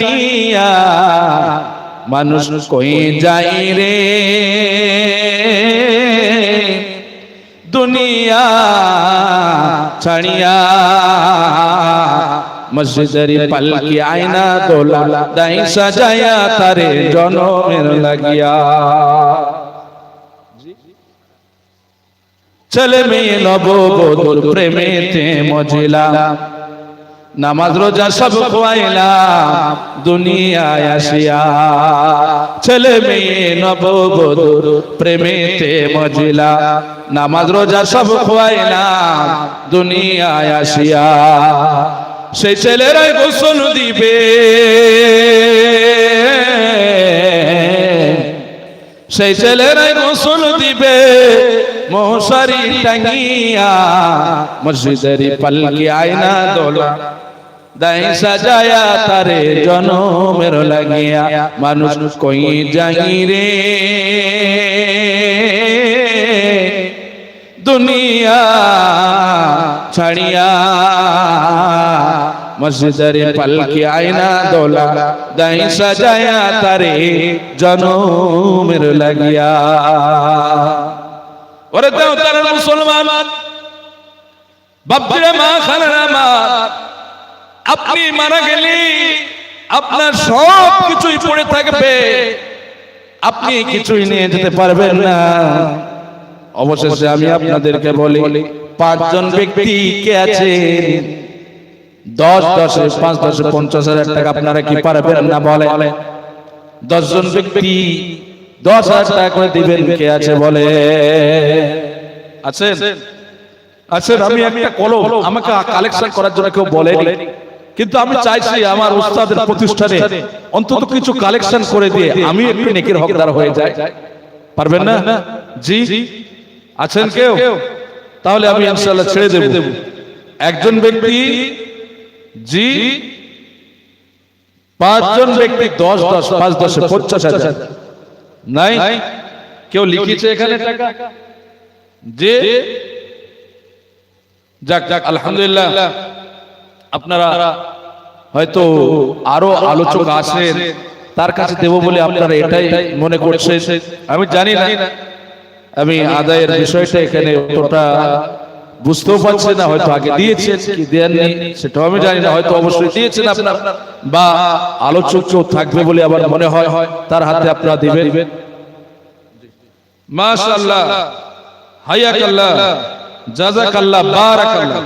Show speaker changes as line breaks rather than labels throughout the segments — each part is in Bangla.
ছাড়িয়া মানুষ কই যাই রে দুনিয়া ছাড়িয়া মসজিদের পালকি আয়না দোলা দাই সাজায়া তারে জনমের লাগিয়া ছেলে মেয়ে নববধূর প্রেমেতে মজিলা নামাজ রোজা সব খোয়াইলাম দুনিয়ায় আসিয়া ছেলে মেয়ে নববধূর প্রেমেতে মজিলা নামাজ রোজা সব খোয়াইলাম দুনিয়ায় আসিয়া সেই ছেলেরাই গোসল দিবে সেই ছেলেরাই গোসল দিবে মশারি টাঙ্গিয়া মসজিদের পালকি আয়না দোলা দাই সাজায়া তারে জনমের লাগিয়া মানুষ কই যাই রে দুনিয়া ছাড়িয়া মসজিদের পালকি আয়না দোলা দাই সাজায়া তারে জনমের লাগিয়া ওরে দাও তারা মুসলমান বাপরে মা খানারা মা আপনি মারা গেলে আপনার সব কিছুই পড়ে থাকবে আপনি কিছুই নিয়ে যেতে পারবেন না অবশেষে আমি আপনাদেরকে বলি পাঁচজন ব্যক্তি কে আছে 10 5 10 50,000 টাকা আপনারা কি পারবেন না বলে 10 জন ব্যক্তি 10,000 টাকা করে দিবেন কে আছে বলে আছেন আছেন আমি একটা কলম আমাকে কালেকশন করার জন্য কেউ বলেনি কিন্তু আমি চাইছি আমার উস্তাদের প্রতিষ্ঠানে অন্তত কিছু কালেকশন করে দিয়ে আমি একটু নেকির হকদার হয়ে যাই পারবেন না জি আছেন কেউ তাহলে আমি ইনশাআল্লাহ ছেড়ে দেব একজন ব্যক্তি জি 5 জন ব্যক্তি 10 5 10 50,000 নাই কেউ লিখেছে এখানে টাকা যে যাক যাক আলহামদুলিল্লাহ আপনারা হয়তো আরো আলোচক আছেন তার কাছে দেব বলে আপনারা এটাই মনে করছেন আমি জানি না আমি আদায়ের বিষয়টা এখানে অতটা বুঝতেও পারছি না হয়তো আগে দিয়েছেন কি দেননি সেটাও আমি জানি না হয়তো অবশ্যই দিয়েছেন আপনারা বা আলোচক কেউ থাকবে বলে আবার মনে হয় তার হাতে আপনারা দিবেন মাশাআল্লাহ হায়াকাল্লাহ জাযাকাল্লাহ বারাকাল্লাহ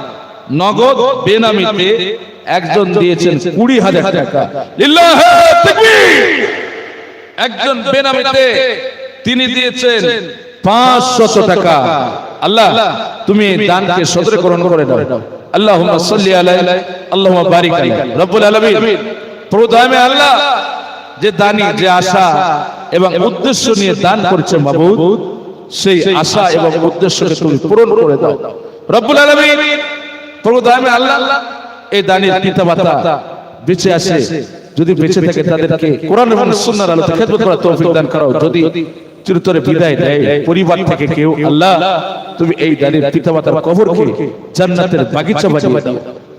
নগদ বেনামিতে একজন দিয়েছেন 20,000 টাকা লিল্লাহি তাকবীর একজন বেনামিতে তিনি দিয়েছেন 500 টাকা আল্লাহ তুমি দানকে সদরকরণ করে দাও আল্লাহুম্মা সাল্লি আলাইহি আল্লাহুম্মা বারিক আলাইহি রব্বুল আলামিন প্রদামে আল্লাহ যে দানি যে আশা এবং উদ্দেশ্য নিয়ে দান করেছে মাবুদ সেই আশা এবং উদ্দেশ্যকে তুমি পূরণ করে দাও রব্বুল আলামিন প্রদামে আল্লাহ এই দানির পিতামাতা বেঁচে আছে যদি বেঁচে থাকে তাদেরকে কোরআন এবং সুন্নাহর আলোতে খেদমত করার তৌফিক দান করো যদি চিরতরে বিদায় দেয় পরিবার থেকে কেউ আল্লাহ তুমি এই দানির পিতামাতার কবরকে জান্নাতের বাগিচা বানিয়ে দাও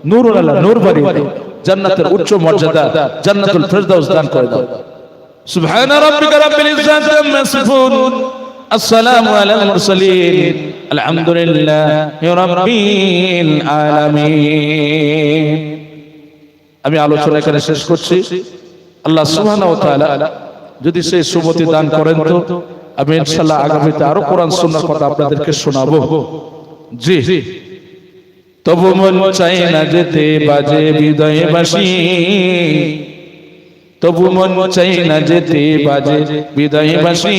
নূরুল আল্লাহ নূর বানিয়ে দাও জান্নাতের উচ্চ মর্যাদা জান্নাতুল ফেরদাউস দান করে দাও সুবহানা রাব্বিকা রাব্বিল ইজ্জাতি আম্মা ইয়াসিফুন আসসালামু আলাল মুরসালিন আলহামদুলিল্লাহি রাব্বিল আলামিন আমি আলোচনা এখানে শেষ করছি আল্লাহ সুবহানাহু ওয়া তাআলা যদি সেই সুমতি দান করেন তো আমি ইনশাআল্লাহ আগামীতে আরো কোরআন সুন্নাহর কথা আপনাদেরকে শোনাবো জি তবু মন চাই না যেতে বাজে হৃদয়ে বাঁশি তবু মন চাই না যেতে বাজে হৃদয়ে বাঁশি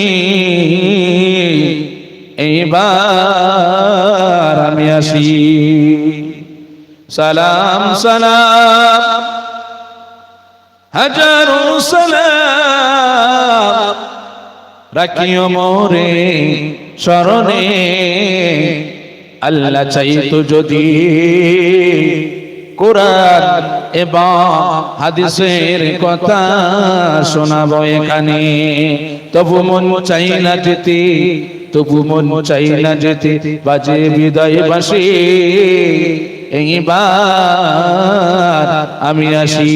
এইবার আমি আসি সালাম সালাম হাজারো সালাম রাখিও মোরে শরণে আল্লাহ চাইতো যদি কোরআন এবং হাদিসের কথা শোনাবো এখানে তবু মন চাই না যেতে তবু মন চাই না যেতে বাজে বিদায় বাঁশি এইবার আমি আসি।